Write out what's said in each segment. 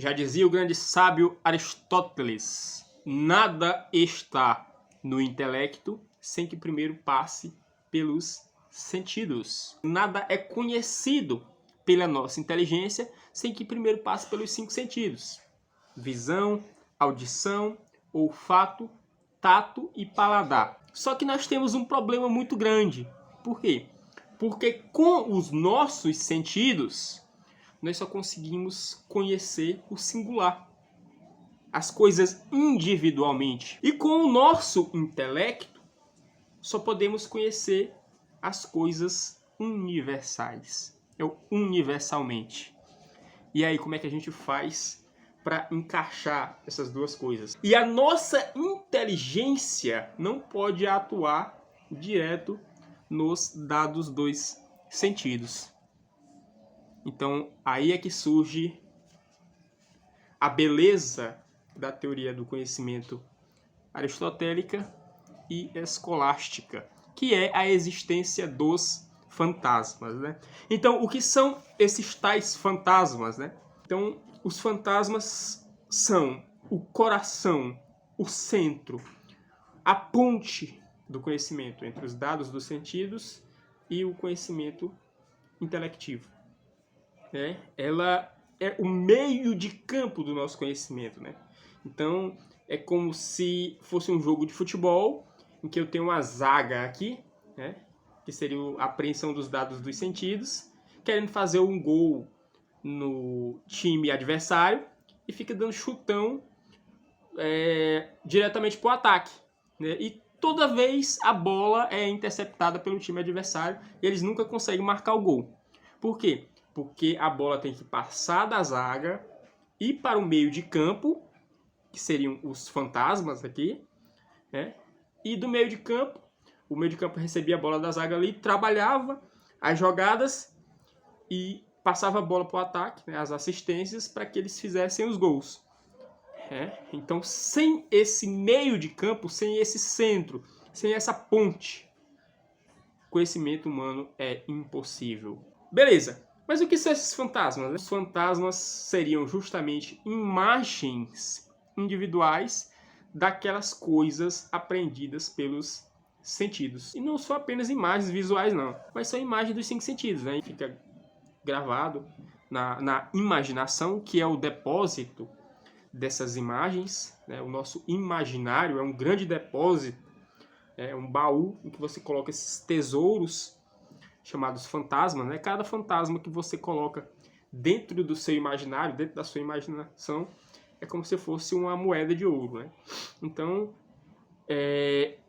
Já dizia o grande sábio Aristóteles, nada está no intelecto sem que primeiro passe pelos sentidos. Nada é conhecido pela nossa inteligência sem que primeiro passe pelos 5 sentidos. Visão, audição, olfato, tato e paladar. Só que nós temos um problema muito grande. Por quê? Porque com os nossos sentidos, nós só conseguimos conhecer o singular, as coisas individualmente. E com o nosso intelecto, só podemos conhecer as coisas universais, universalmente. E aí, como é que a gente faz para encaixar essas duas coisas? E a nossa inteligência não pode atuar direto nos dados dos sentidos. Então, aí é que surge a beleza da teoria do conhecimento aristotélica e escolástica, que é a existência dos fantasmas, né? Então, o que são esses tais fantasmas, né? Então, os fantasmas são o coração, o centro, a ponte do conhecimento entre os dados dos sentidos e o conhecimento intelectivo. Ela é o meio de campo do nosso conhecimento, né? Então, é como se fosse um jogo de futebol em que eu tenho uma zaga aqui, né? Que seria a apreensão dos dados dos sentidos, querendo fazer um gol no time adversário e fica dando chutão diretamente para o ataque, né? E toda vez a bola é interceptada pelo time adversário e eles nunca conseguem marcar o gol. Por quê? Porque a bola tem que passar da zaga e para o meio de campo, que seriam os fantasmas aqui, né? E do meio de campo, o meio de campo recebia a bola da zaga ali, trabalhava as jogadas e passava a bola para o ataque, né? As assistências, para que eles fizessem os gols. Então, sem esse meio de campo, sem esse centro, sem essa ponte, conhecimento humano é impossível. Beleza. Mas o que são esses fantasmas? Os fantasmas seriam justamente imagens individuais daquelas coisas apreendidas pelos sentidos. E não só apenas imagens visuais, não. Mas são imagens dos 5 sentidos, né? Fica gravado na imaginação, que é o depósito dessas imagens, né? O nosso imaginário é um grande depósito, é um baú em que você coloca esses tesouros chamados fantasmas, né? Cada fantasma que você coloca dentro do seu imaginário, dentro da sua imaginação, é como se fosse uma moeda de ouro, né? Então,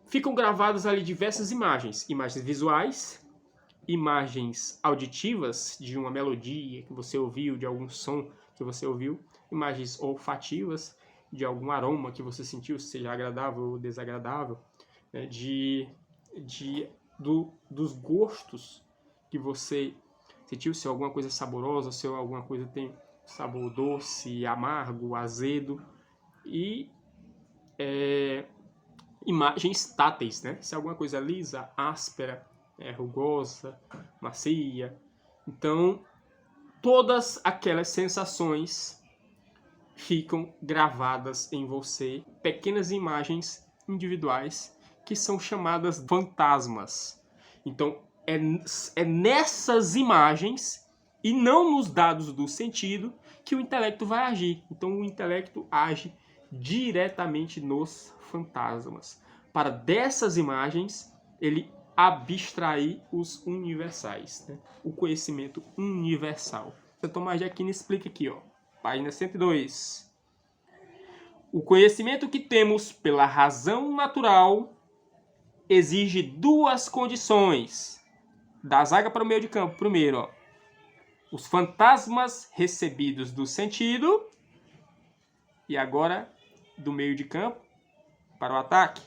ficam gravadas ali diversas imagens visuais, imagens auditivas de uma melodia que você ouviu, de algum som que você ouviu, imagens olfativas de algum aroma que você sentiu, seja agradável ou desagradável, né? Dos gostos que você sentiu, se alguma coisa é saborosa, se alguma coisa tem sabor doce, amargo, azedo, e imagens táteis, né? Se alguma coisa é lisa, áspera, rugosa, macia. Então, todas aquelas sensações ficam gravadas em você, pequenas imagens individuais que são chamadas fantasmas. Então, é nessas imagens e não nos dados do sentido que o intelecto vai agir. Então, o intelecto age diretamente nos fantasmas. Para dessas imagens, ele abstrair os universais, né? O conhecimento universal. São Tomás de Aquino explica aqui, ó, página 102. O conhecimento que temos pela razão natural exige 2 condições. Da zaga para o meio de campo, primeiro, ó, os fantasmas recebidos do sentido, e agora do meio de campo para o ataque,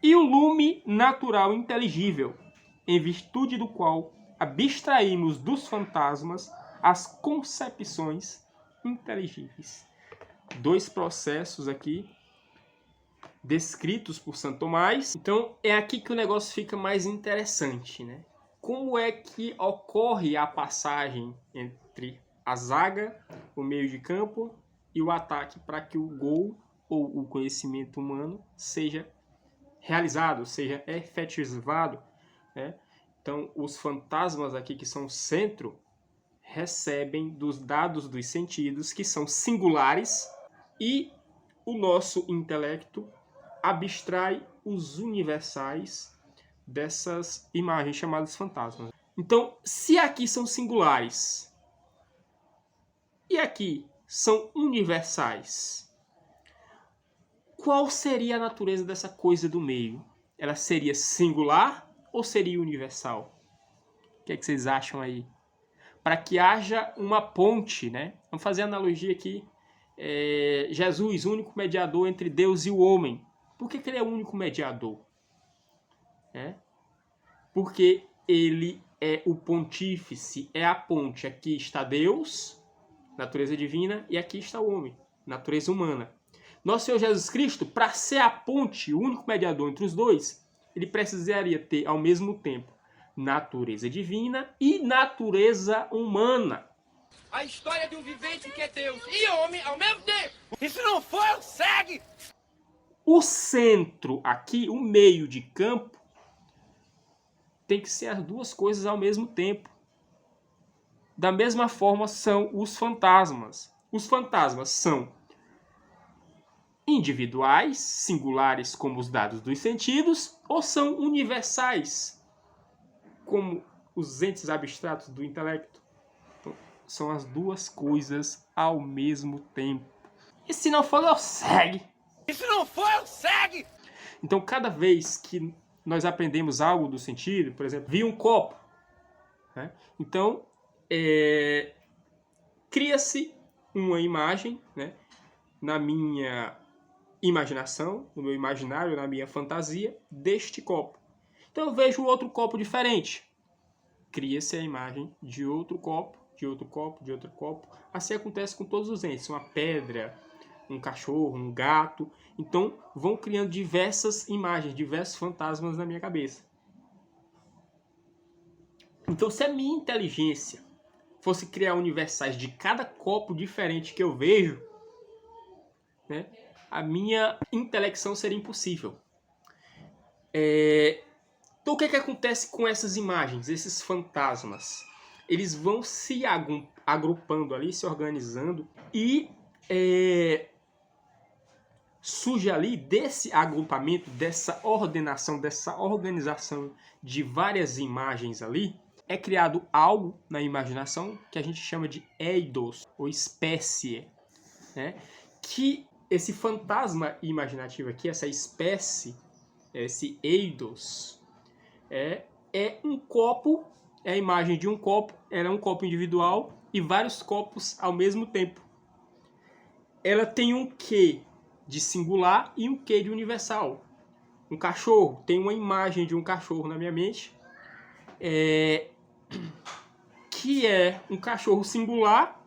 e o lume natural inteligível, em virtude do qual abstraímos dos fantasmas as concepções inteligíveis. 2 processos aqui descritos por Santo Tomás. Então é aqui que o negócio fica mais interessante, né? Como é que ocorre a passagem entre a zaga, o meio de campo e o ataque para que o gol ou o conhecimento humano seja realizado, seja efetivado, né? Então, os fantasmas aqui, que são o centro, recebem dos dados dos sentidos, que são singulares, e o nosso intelecto abstrai os universais dessas imagens chamadas fantasmas. Então, se aqui são singulares e aqui são universais, qual seria a natureza dessa coisa do meio? Ela seria singular ou seria universal? O que é que vocês acham aí? Para que haja uma ponte, né? Vamos fazer a analogia aqui. Jesus, único mediador entre Deus e o homem. Por que ele é o único mediador? Porque ele é o pontífice, é a ponte. Aqui está Deus, natureza divina, e aqui está o homem, natureza humana. Nosso Senhor Jesus Cristo, para ser a ponte, o único mediador entre os dois, ele precisaria ter ao mesmo tempo natureza divina e natureza humana. A história de um vivente que é Deus e homem ao mesmo tempo. Isso não foi, segue! O centro aqui, o meio de campo, tem que ser as duas coisas ao mesmo tempo. Da mesma forma são os fantasmas. Os fantasmas são individuais, singulares como os dados dos sentidos, ou são universais, como os entes abstratos do intelecto. Então, são as duas coisas ao mesmo tempo. E se não for, segue! E se não for, segue! Então, cada vez que nós aprendemos algo do sentido, por exemplo, vi um copo, né? Então, cria-se uma imagem, né, na minha imaginação, no meu imaginário, na minha fantasia, deste copo. Então eu vejo outro copo diferente. Cria-se a imagem de outro copo, de outro copo, de outro copo. Assim acontece com todos os entes. Uma pedra, um cachorro, um gato. Então vão criando diversas imagens, diversos fantasmas na minha cabeça. Então, se a minha inteligência fosse criar universais de cada copo diferente que eu vejo, né, a minha intelecção seria impossível. Então, o que acontece com essas imagens, esses fantasmas? Eles vão se agrupando ali, se organizando, e surge ali desse agrupamento, dessa ordenação, dessa organização de várias imagens ali, é criado algo na imaginação que a gente chama de eidos, ou espécie, né? Que esse fantasma imaginativo aqui, essa espécie, esse eidos, é um copo, é a imagem de um copo, ela é um copo individual e vários copos ao mesmo tempo. Ela tem um quê de singular e um quê de universal. Um cachorro, tem uma imagem de um cachorro na minha mente, que é um cachorro singular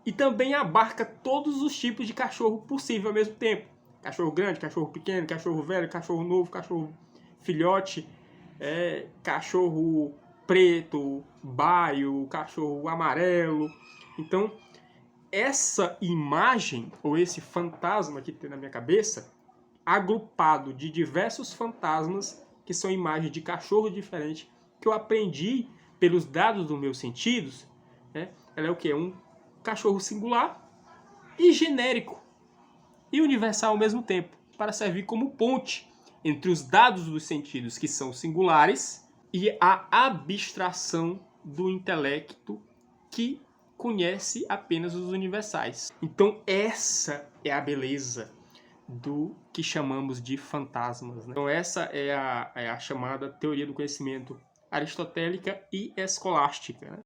e também abarca todos os tipos de cachorro possível ao mesmo tempo. Cachorro grande, cachorro pequeno, cachorro velho, cachorro novo, cachorro filhote, cachorro preto, baio, cachorro amarelo. Então, essa imagem, ou esse fantasma que tem na minha cabeça, agrupado de diversos fantasmas, que são imagens de cachorro diferentes, que eu aprendi pelos dados dos meus sentidos, né? Ela é o quê? Um cachorro singular e genérico e universal ao mesmo tempo, para servir como ponte entre os dados dos sentidos, que são singulares, e a abstração do intelecto, que conhece apenas os universais. Então essa é a beleza do que chamamos de fantasmas, né? Então essa é a chamada teoria do conhecimento aristotélica e escolástica, né?